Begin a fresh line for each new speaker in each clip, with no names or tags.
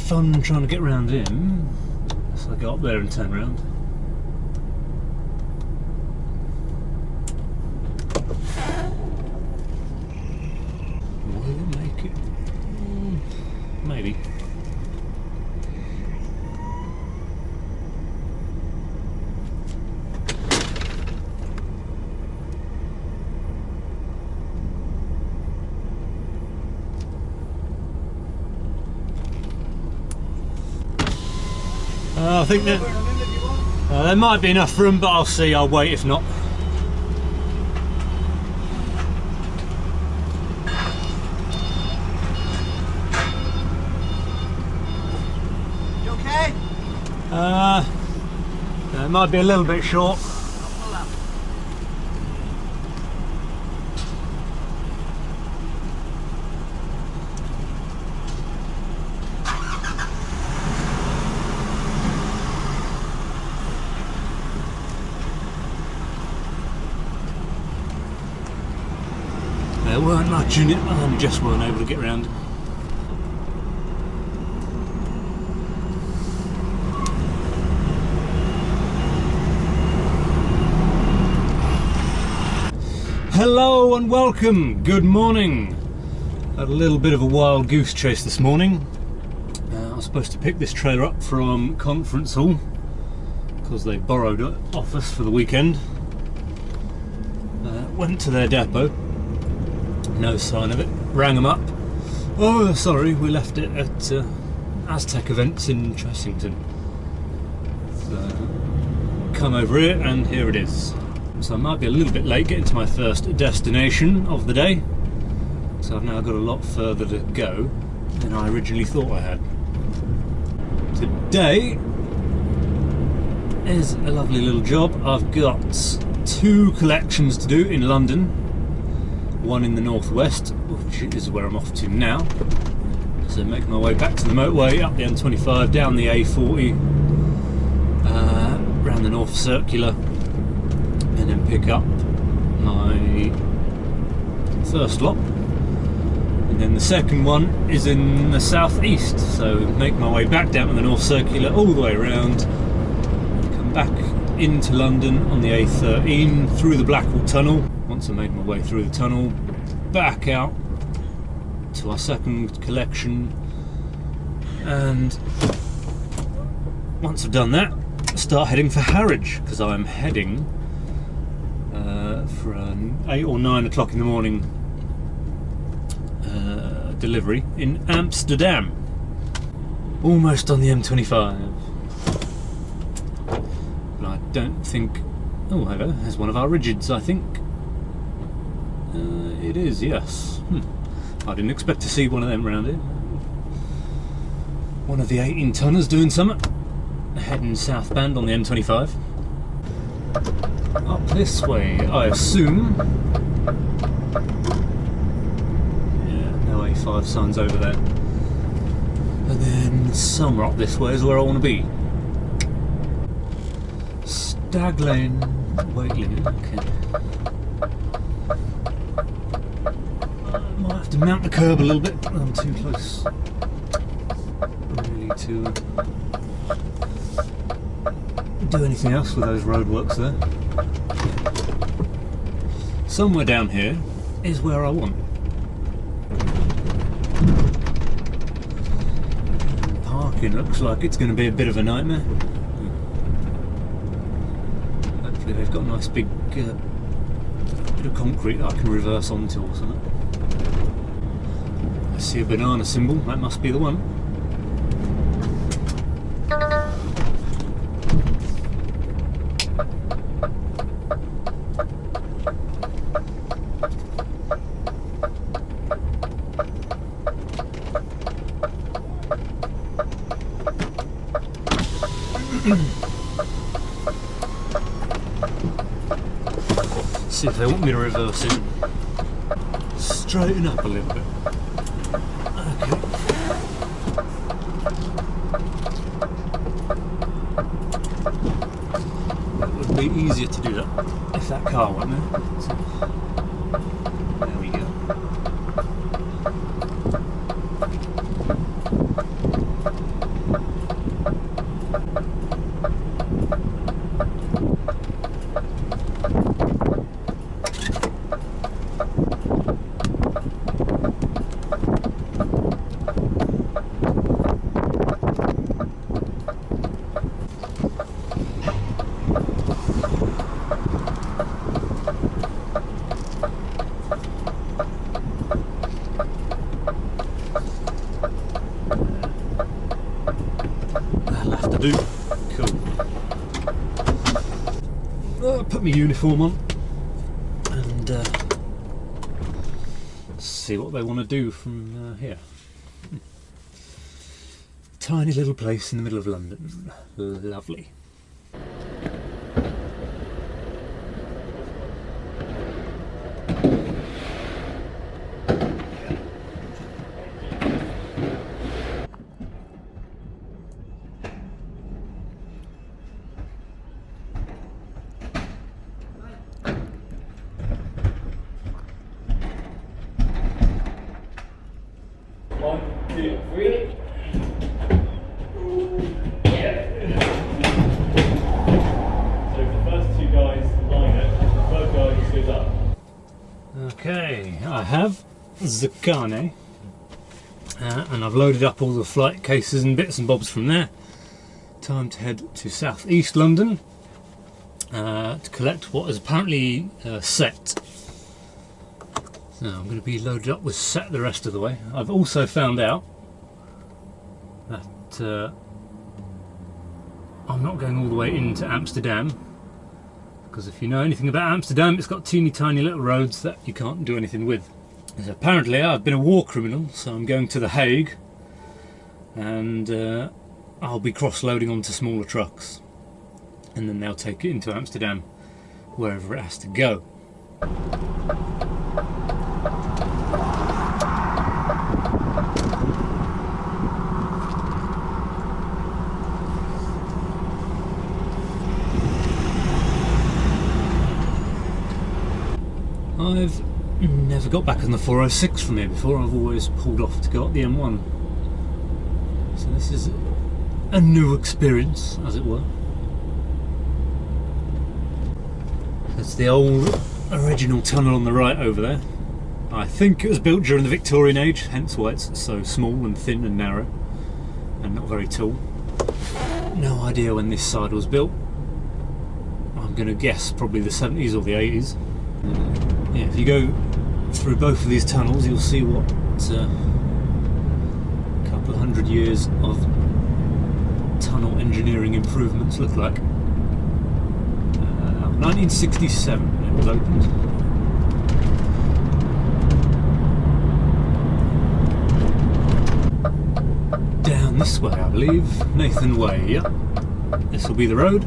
fun trying to get round him, so I go up there and turn round. Will it make it? Maybe. I think that there might be enough room, but I'll see. I'll wait if not.
You okay?
It might be a little bit short. There weren't much in it, and we just weren't able to get round. Hello and welcome, good morning. Had a little bit of a wild goose chase this morning. I was supposed to pick this trailer up from Conference Hall because they borrowed it off us for the weekend. Went to their depot. No sign of it. Rang them up. Oh, sorry, we left it at Aztec Events in Chessington. So, come over here and here it is. So I might be a little bit late getting to my first destination of the day. So I've now got a lot further to go than I originally thought I had. Today is a lovely little job. I've got 2 collections to do in London. One in the northwest, which is where I'm off to now. So make my way back to the motorway, up the M25, down the A40, round the North Circular, and then pick up my first lot. And then the second one is in the southeast, so make my way back down to the North Circular, all the way around, come back into London on the A13, through the Blackwall Tunnel. Once I made my way through the tunnel, back out to our second collection, and once I've done that, start heading for Harwich, because I'm heading for an 8 or 9 o'clock in the morning delivery in Amsterdam. Almost on the M25. But I don't think... Oh, hello, there's one of our rigids, I think. It is, yes. I didn't expect to see one of them around here. One of the 18 tonners doing something. Heading southbound on the M25. Up this way, I assume. Yeah, no A5 signs over there. And then somewhere up this way is where I want to be. Stag lane, weight limit, okay. Might have to mount the curb a little bit. I'm too close. Really to do anything else with those roadworks there. Somewhere down here is where I want. Parking looks like it's going to be a bit of a nightmare. Hopefully they've got a nice big bit of concrete that I can reverse onto or something. I see a banana symbol, that must be the one. See if they want me to reverse it. Straighten up a little bit. Okay. It would be easier to do that if that car went there. So, there we go. put my uniform on and see what they want to do from here. Tiny little place in the middle of London. Lovely. One, two, three. Okay, I have Zakane, and I've loaded up all the flight cases and bits and bobs from there. Time to head to South East London to collect what is apparently set. So I'm going to be loaded up with set the rest of the way. I've also found out that I'm not going all the way into Amsterdam, because if you know anything about Amsterdam, it's got teeny tiny little roads that you can't do anything with. So apparently I've been a war criminal, so I'm going to The Hague, and I'll be cross-loading onto smaller trucks, and then they'll take it into Amsterdam, wherever it has to go. I've never got back on the 406 from here before. I've always pulled off to go up the M1. So this is a new experience, as it were. That's the old original tunnel on the right over there. I think it was built during the Victorian age, hence why it's so small and thin and narrow and not very tall. No idea when this side was built. I'm going to guess probably the 70s or the 80s. Yeah, if you go through both of these tunnels, you'll see what a couple of hundred years of tunnel engineering improvements look like. 1967 it was opened. Down this way, I believe. Nathan Way, yeah. This will be the road.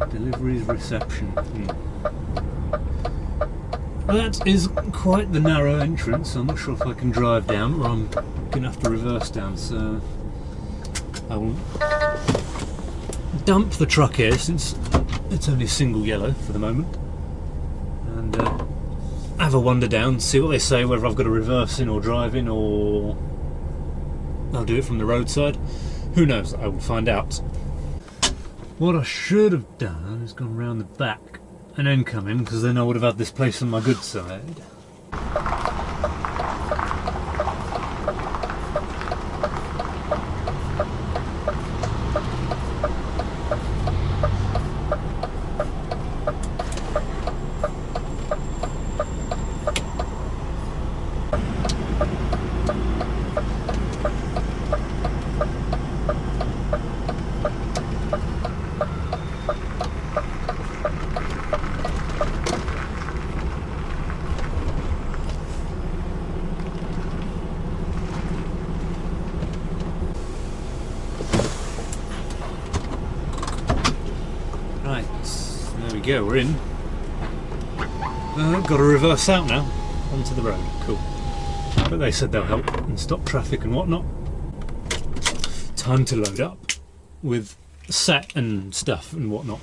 Deliveries reception. That is quite the narrow entrance. I'm not sure if I can drive down, or I'm going to have to reverse down, so I will dump the truck here since it's only a single yellow for the moment, and have a wander down, see what they say, whether I've got to reverse in or drive in, or I'll do it from the roadside. Who knows? I will find out. What I should have done is gone round the back and then come in, because then I would have had this place on my good side. Right, there we go, we're in. Got to reverse out now, onto the road, cool. But they said they'll help and stop traffic and whatnot. Time to load up with set and stuff and whatnot.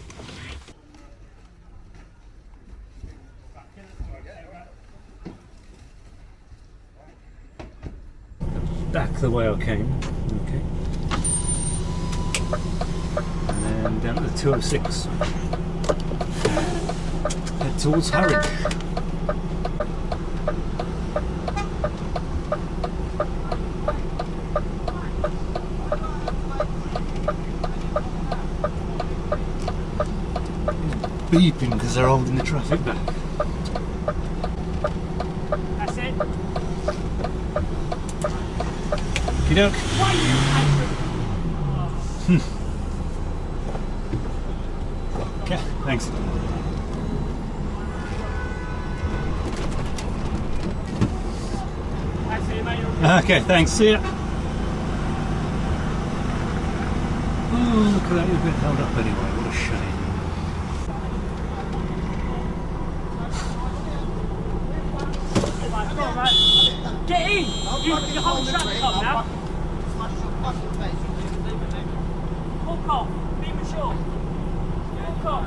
Back the way I came, okay. And then down to the 206. Head towards Harwich. Beeping because they're holding the traffic back. Okey doke. Okay, thanks. Okay, thanks. See ya. Oh, look at that. You're a bit held up anyway. What a shame.
Get in! You hold the traffic up now. Walk off. Be mature. Walk off.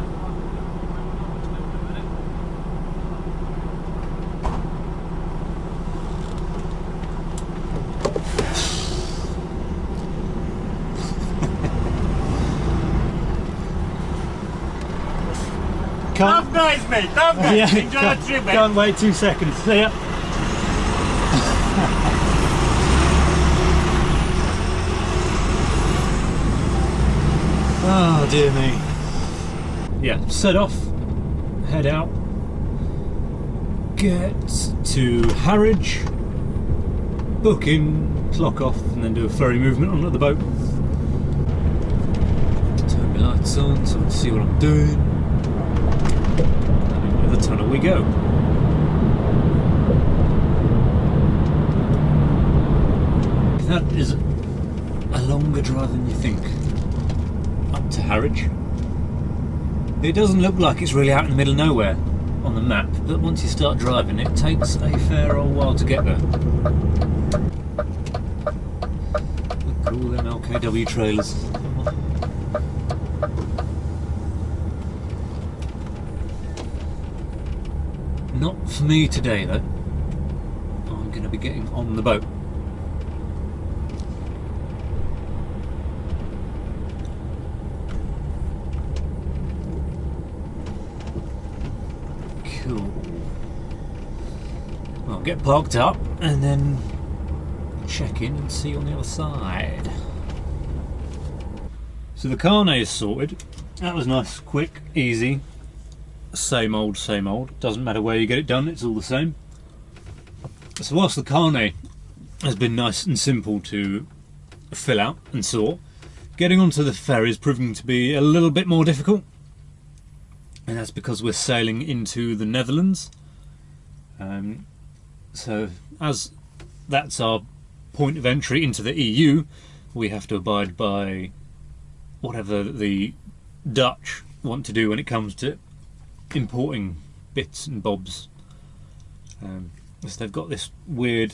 Have nice, mate. Have nice.
Yeah,
Enjoy the trip, mate.
Can't wait 2 seconds. See ya. Oh dear me. Yeah, set off, head out, get to Harwich, book in, clock off, and then do a ferry movement onto the boat. Turn my lights on so I can see what I'm doing. And into the tunnel we go. That is a longer drive than you think. Up to Harwich. It doesn't look like it's really out in the middle of nowhere on the map, but once you start driving it takes a fair old while to get there. Look at all them LKW trailers. Not for me today though. I'm going to be getting on the boat. Cool. Well, get parked up and then check in and see you on the other side. So the carnet is sorted. That was nice, quick, easy. Same old, same old. Doesn't matter where you get it done, it's all the same. So whilst the carnet has been nice and simple to fill out and sort, getting onto the ferry is proving to be a little bit more difficult. And that's because we're sailing into the Netherlands. So as that's our point of entry into the EU, we have to abide by whatever the Dutch want to do when it comes to importing bits and bobs. So they've got this weird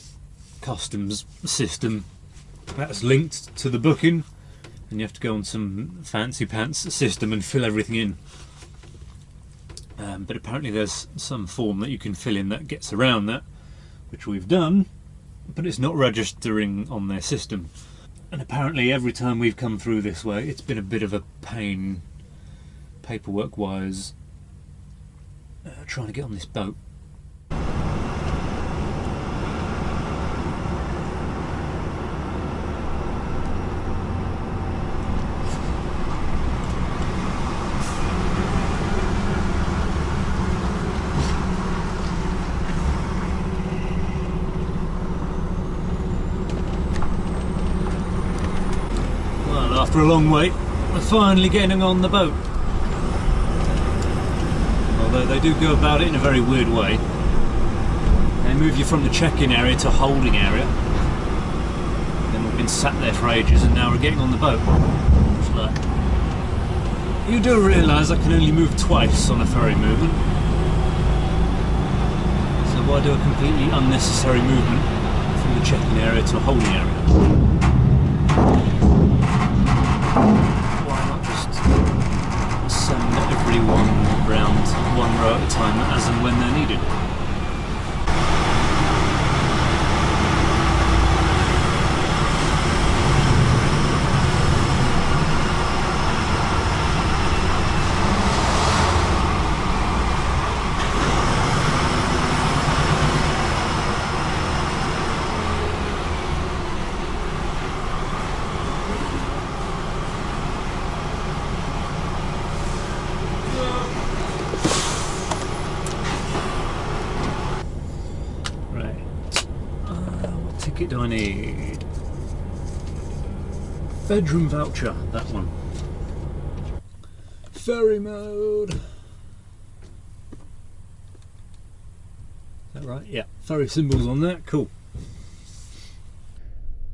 customs system that's linked to the booking, and you have to go on some fancy pants system and fill everything in. But apparently there's some form that you can fill in that gets around that, which we've done, but it's not registering on their system. And apparently every time we've come through this way it's been a bit of a pain paperwork wise trying to get on this boat. After a long wait, we're finally getting on the boat. Although they do go about it in a very weird way. They move you from the check-in area to holding area. Then we've been sat there for ages and now we're getting on the boat. It's like, you do realise I can only move twice on a ferry movement. So why do a completely unnecessary movement from the check-in area to a holding area? Why not just send everyone round one row at a time as and when they're needed? What ticket do I need? bedroom voucher, that one. Ferry mode. Is that right? Yeah, ferry symbols on there, cool.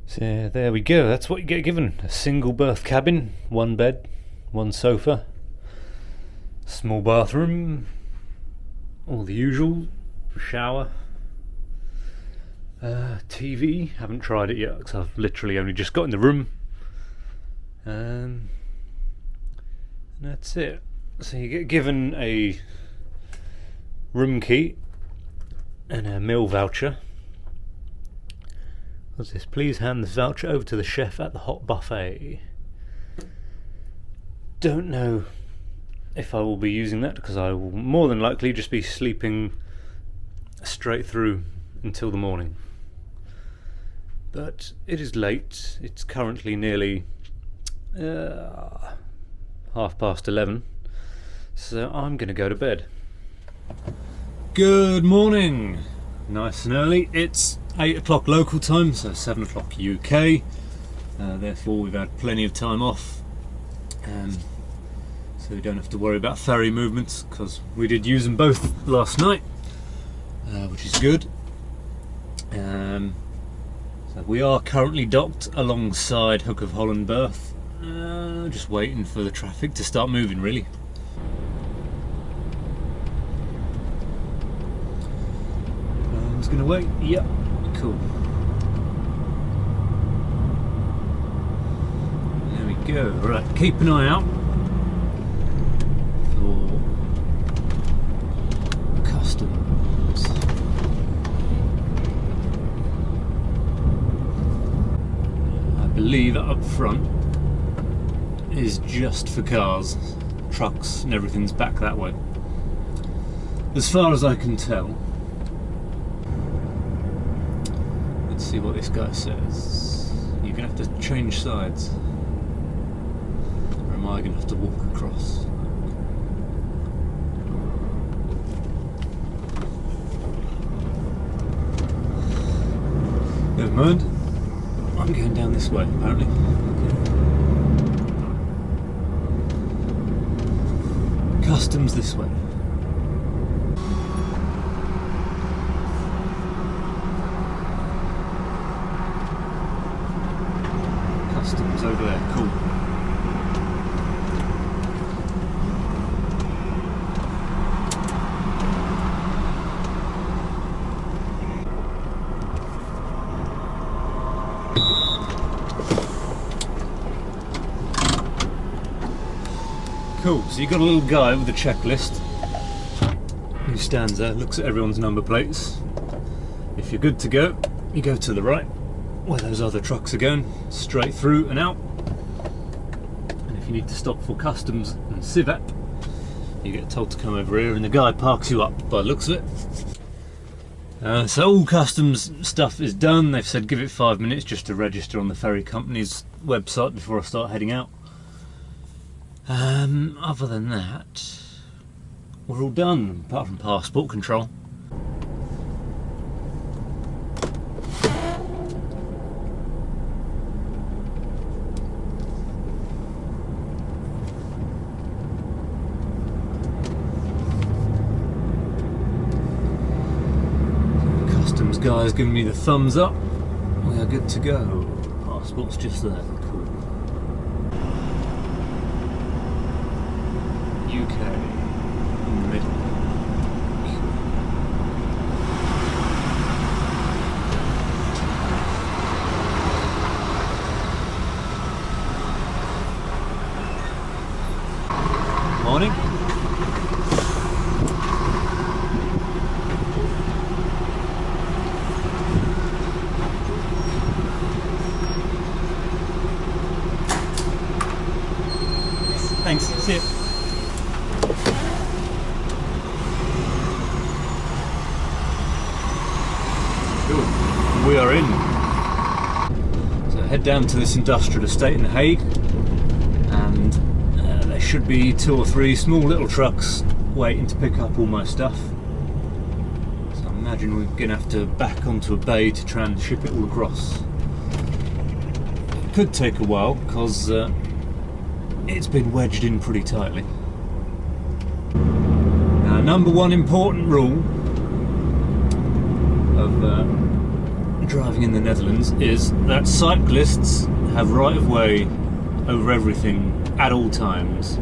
So there we go, that's what you get given. A single berth cabin, one bed, one sofa, small bathroom, all the usual, shower, TV, haven't tried it yet because I've literally only just got in the room. And that's it. So you get given a room key and a meal voucher. What's this? Please hand this voucher over to the chef at the hot buffet. Don't know if I will be using that because I will more than likely just be sleeping straight through until the morning. But it is late. It's currently nearly 11:30, so I'm going to go to bed. Good morning. Nice and early. It's 8 o'clock local time, so 7 o'clock UK. Therefore we've had plenty of time off, so we don't have to worry about ferry movements because we did use them both last night, which is good. So we are currently docked alongside Hook of Holland berth, just waiting for the traffic to start moving really. I was going to wait, yep, cool. There we go, right, keep an eye out for customs. I believe up front is just for cars, trucks and everything's back that way, as far as I can tell. Let's see what this guy says. You're gonna have to change sides, or am I gonna have to walk across? Never mind, I'm going down this way apparently. Customs this way. Customs over there, cool. Cool, so you've got a little guy with a checklist who stands there, looks at everyone's number plates. If you're good to go, you go to the right, where those other trucks are going, straight through and out. And if you need to stop for customs and civet, you get told to come over here and the guy parks you up by the looks of it. So all customs stuff is done. They've said give it 5 minutes just to register on the ferry company's website before I start heading out. Other than that, we're all done, apart from passport control. Customs guy's giving me the thumbs up. We are good to go. Passport's just there. Cool. UK in the middle. Morning. Thanks. See you. We are in. So head down to this industrial estate in The Hague, and there should be 2 or 3 small little trucks waiting to pick up all my stuff. So I imagine we're going to have to back onto a bay to try and ship it all across. could take a while because it's been wedged in pretty tightly. Now, number one important rule of driving in the Netherlands is that cyclists have right of way over everything at all times,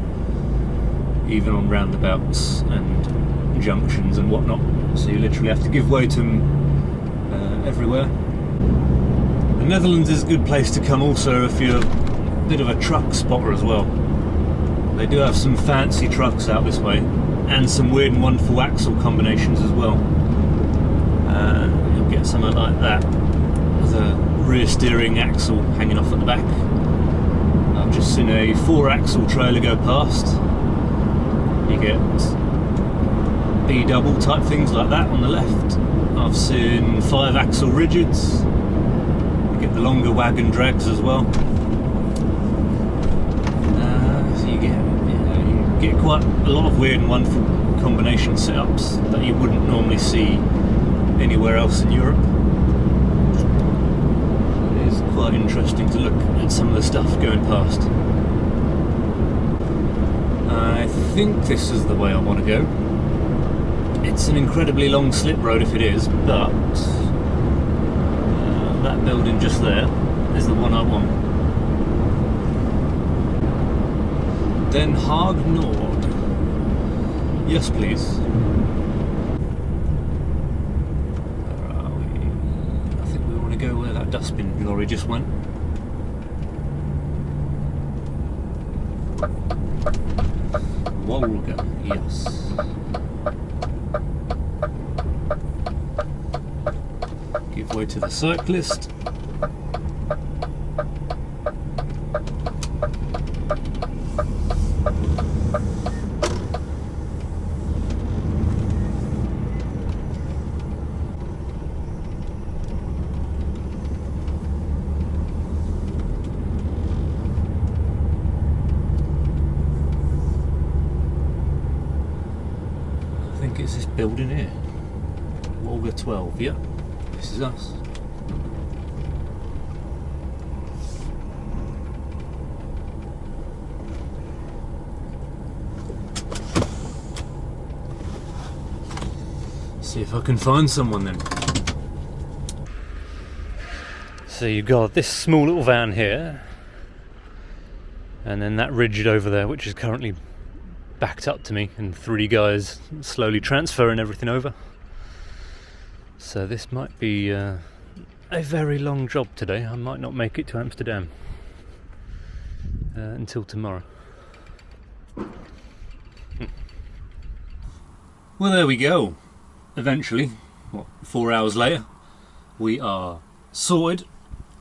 even on roundabouts and junctions and whatnot. So you literally have to give way to them everywhere. The Netherlands is a good place to come also if you're a bit of a truck spotter as well. They do have some fancy trucks out this way, and some weird and wonderful axle combinations as well. You'll get something like that with a rear steering axle hanging off at the back. I've just seen a 4-axle trailer go past. You get B-double type things like that on the left. I've seen 5-axle rigids. You get the longer wagon drags as well. So you get quite a lot of weird and wonderful combination setups that you wouldn't normally see anywhere else in Europe. It is quite interesting to look at some of the stuff going past. I think this is the way I want to go. It's an incredibly long slip road if it is, but that building just there is the one I want. Den Haag Nord. Yes, please. Where are we? I think we want to go where that dustbin lorry just went. Wolga, yes. Give way to the cyclist. I think it's this building here. Wolga 12, yeah. This is us. See if I can find someone then. So you've got this small little van here, and then that rigid over there, which is currently backed up to me, and 3 guys slowly transferring everything over. So this might be a very long job today. I might not make it to Amsterdam until tomorrow. Well, there we go. Eventually, 4 hours later, we are sorted.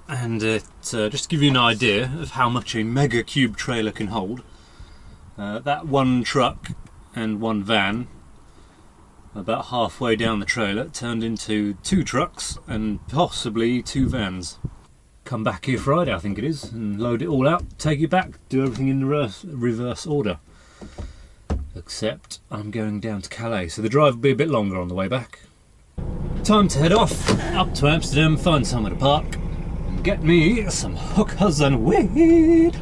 And just to give you an idea of how much a mega cube trailer can hold, that one truck and one van, about halfway down the trailer, turned into 2 trucks and possibly 2 vans. Come back here Friday, I think it is, and load it all out, take it back, do everything in reverse order. Except I'm going down to Calais, so the drive will be a bit longer on the way back. Time to head off, up to Amsterdam, find somewhere to park, and get me some hookahs and weed.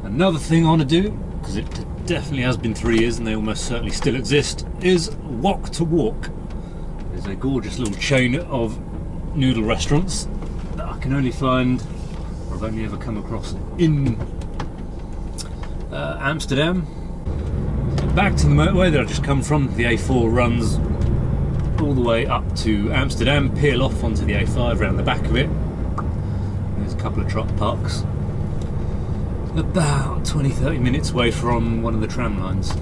Another thing I want to do, because it definitely has been 3 years and they almost certainly still exist, is Walk to Walk. There's a gorgeous little chain of noodle restaurants that I can only find, or I've only ever come across, in Amsterdam. Back to the motorway that I've just come from. The A4 runs all the way up to Amsterdam, peel off onto the A5 around the back of it. There's a couple of truck parks. About 20-30 minutes away from one of the tram lines.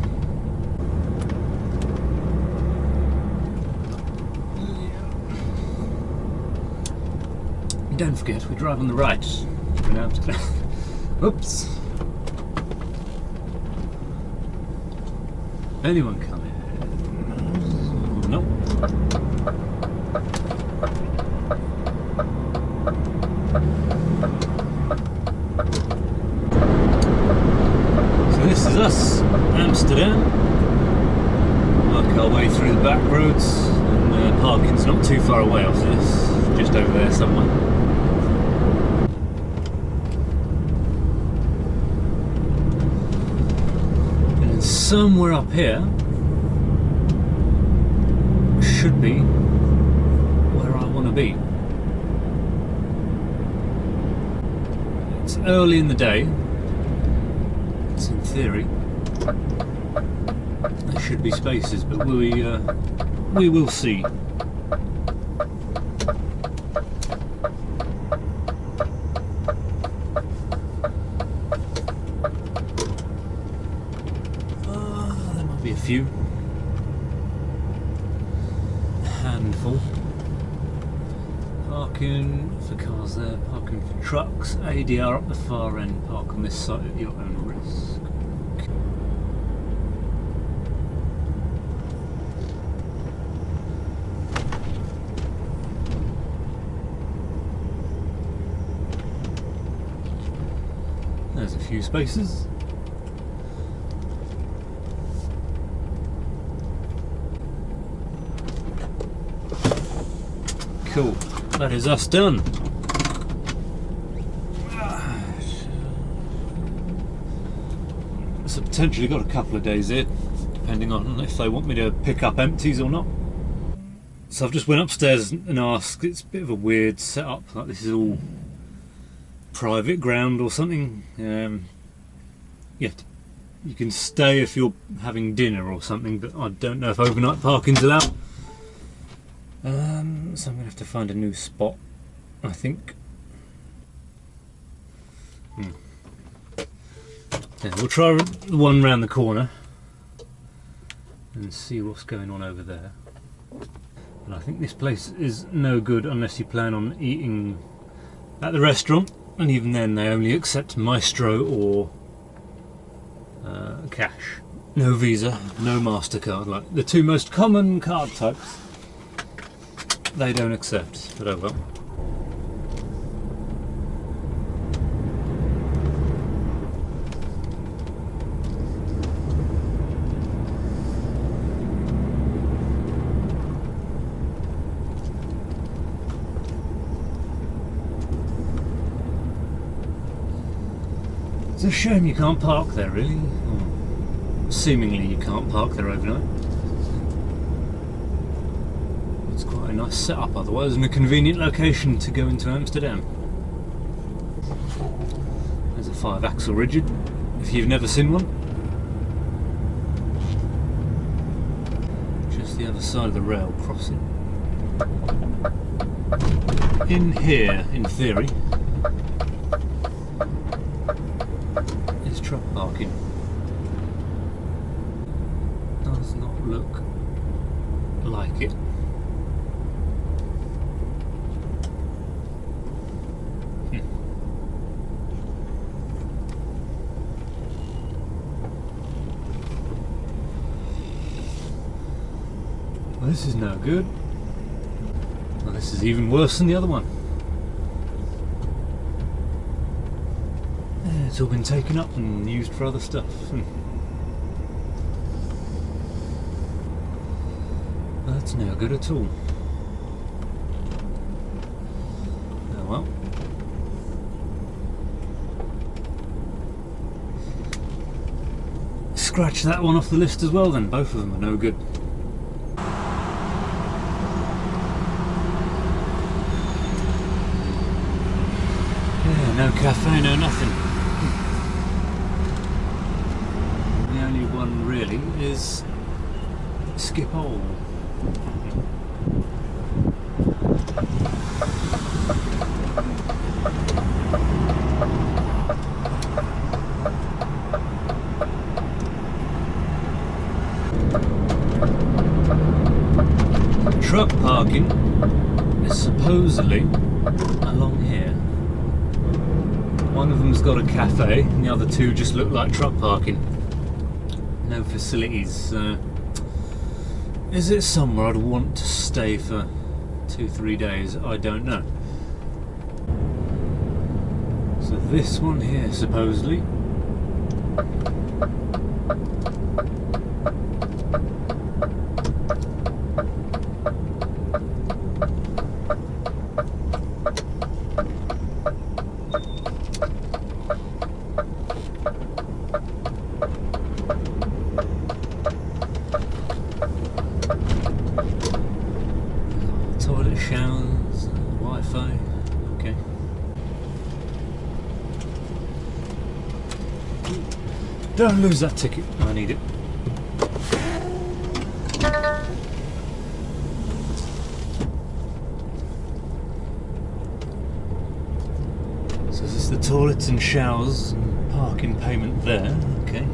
Don't forget, we drive on the right in Amsterdam. Oops. Anyone come in? Nope. So this is us, Amsterdam. Work our way through the back roads, and parking's not too far away off this, just over there somewhere. somewhere up here should be where I want to be. It's early in the day. It's in theory. There should be spaces, but we will see. There might be a few. A handful. Parking for cars there, parking for trucks, ADR up the far end, park on this site at your own risk. There's a few spaces. Cool. That is us done. So potentially got a couple of days here, depending on if they want me to pick up empties or not. So I've just went upstairs and asked. It's a bit of a weird setup. Like this is all private ground or something. You can stay if you're having dinner or something, but I don't know if overnight parking's allowed. So I'm going to have to find a new spot, I think. Yeah, we'll try the one round the corner and see what's going on over there. And I think this place is no good unless you plan on eating at the restaurant, and even then they only accept Maestro or cash. No Visa, no MasterCard, like the two most common card types. They don't accept, but oh well. It's a shame you can't park there, really. Or seemingly you can't park there overnight. It's quite a nice setup otherwise, and a convenient location to go into Amsterdam. There's a 5-axle rigid, if you've never seen one. Just the other side of the rail crossing. In here, in theory, is truck parking. Does not look like it. Well, this is no good. Well, this is even worse than the other one. Yeah, it's all been taken up and used for other stuff. That's no good at all. Oh well. Scratch that one off the list as well then, both of them are no good. No cafe, no nothing. The only one really is Schiphol. Truck parking is supposedly along here. One of them's got a cafe, and the other two just look like truck parking. No facilities. Is it somewhere I'd want to stay for 2-3 days? I don't know. So this one here, supposedly. showers, Wi-Fi. Okay. Don't lose that ticket. I need it. So is this the toilets and showers and parking payment there? Okay.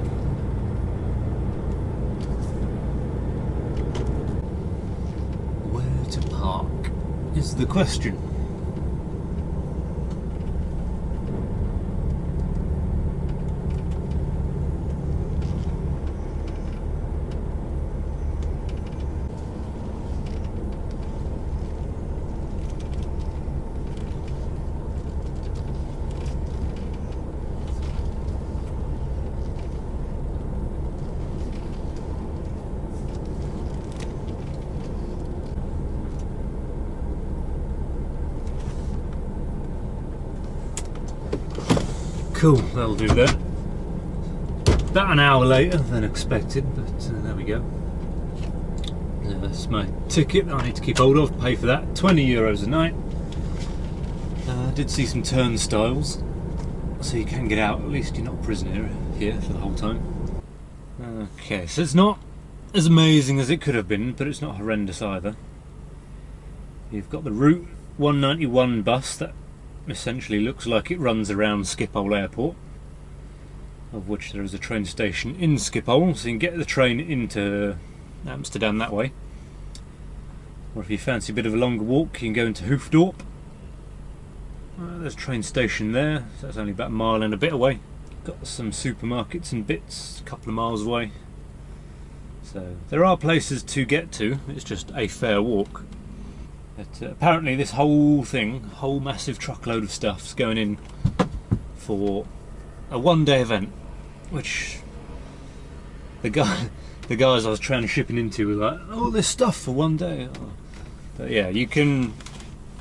Where to park is the question. Cool, that'll do that. About an hour later than expected, but there we go. That's my ticket I need to keep hold of, pay for that, €20 a night. I did see some turnstiles, so you can get out, at least you're not a prisoner here for the whole time. Okay, so it's not as amazing as it could have been, but it's not horrendous either. You've got the Route 191 bus that essentially looks like it runs around Schiphol Airport, of which there is a train station in Schiphol, so you can get the train into Amsterdam that way. Or if you fancy a bit of a longer walk, you can go into Hoofddorp. There's a train station there, so that's only about a mile and a bit away. Got some supermarkets and bits a couple of miles away. So there are places to get to, it's just a fair walk. But apparently this whole thing, whole massive truckload of stuff's going in for a one-day event, which the guys I was shipping into were like, "Oh, this stuff for one day." But yeah, you can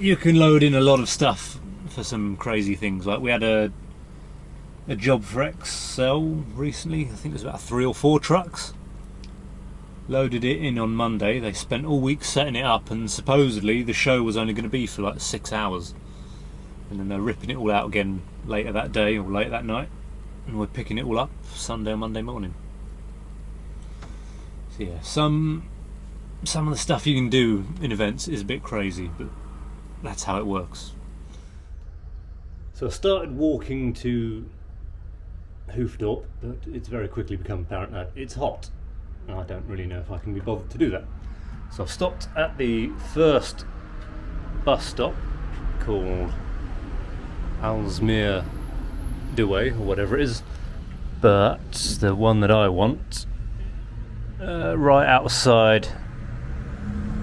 load in a lot of stuff for some crazy things. Like we had a job for Excel recently. I think it was about 3 or 4 trucks. Loaded it in on Monday. They spent all week setting it up, and supposedly the show was only going to be for like 6 hours, and then they're ripping it all out again later that day or later that night, and we're picking it all up Sunday or Monday morning. So yeah, some of the stuff you can do in events is a bit crazy, but that's how it works. So I started walking to Hoofddorp, but it's very quickly become apparent that it's hot. I don't really know if I can be bothered to do that. So I've stopped at the first bus stop called Aalsmeer De Way, or whatever it is, but the one that I want, right outside,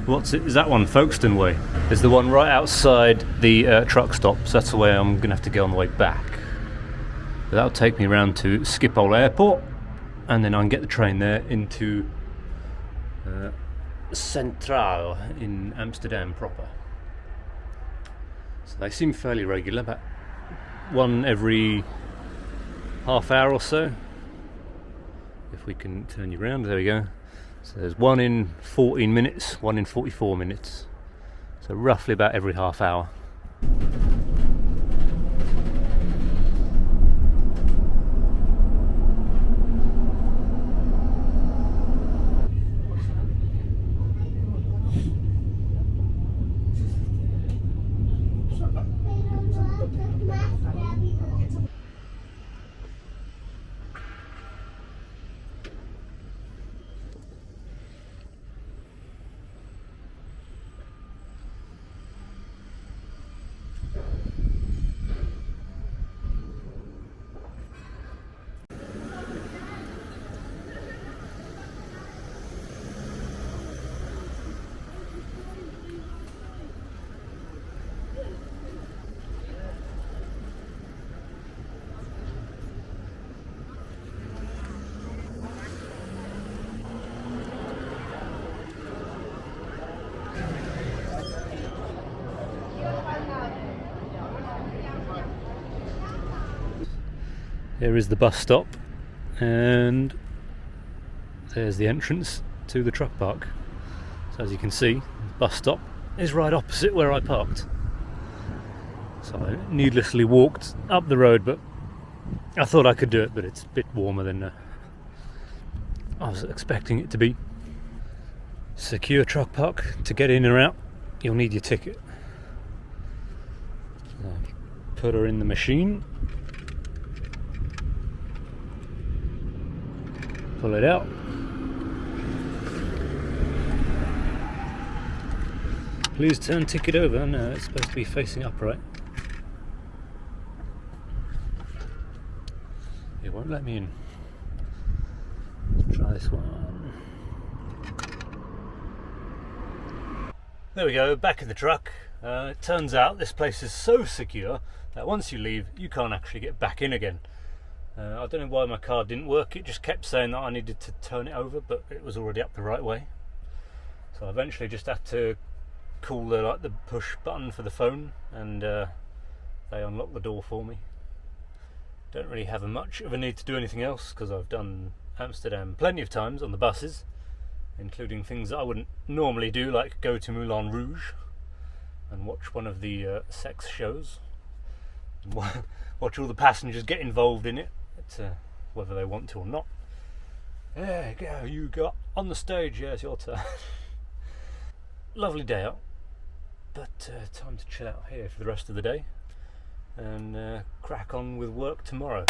is that one, Folkestone Way? Is the one right outside the truck stop, so that's the way I'm going to have to go on the way back. But that'll take me around to Schiphol Airport, and then I can get the train there into Centraal in Amsterdam proper. So they seem fairly regular, about one every half hour or so. If we can turn you around, there we go. So there's one in 14 minutes, one in 44 minutes. So roughly about every half hour. Here is the bus stop, and there's the entrance to the truck park. So as you can see, bus stop is right opposite where I parked. So I needlessly walked up the road, but I thought I could do it, but it's a bit warmer than I was expecting it to be. Secure truck park. To get in or out, you'll need your ticket. So put her in the machine. Pull it out. Please turn ticket over. No, it's supposed to be facing upright. It won't let me in. Let's try this one. There we go, back in the truck. It turns out this place is so secure that once you leave, you can't actually get back in again. I don't know why my car didn't work. It just kept saying that I needed to turn it over, but it was already up the right way. So I eventually just had to call the push button for the phone, and they unlocked the door for me. Don't really have much of a need to do anything else because I've done Amsterdam plenty of times on the buses, including things that I wouldn't normally do, like go to Moulin Rouge and watch one of the sex shows, and watch all the passengers get involved in it, whether they want to or not. There you go, you got on the stage, yeah, it's your turn. Lovely day out, but time to chill out here for the rest of the day and crack on with work tomorrow.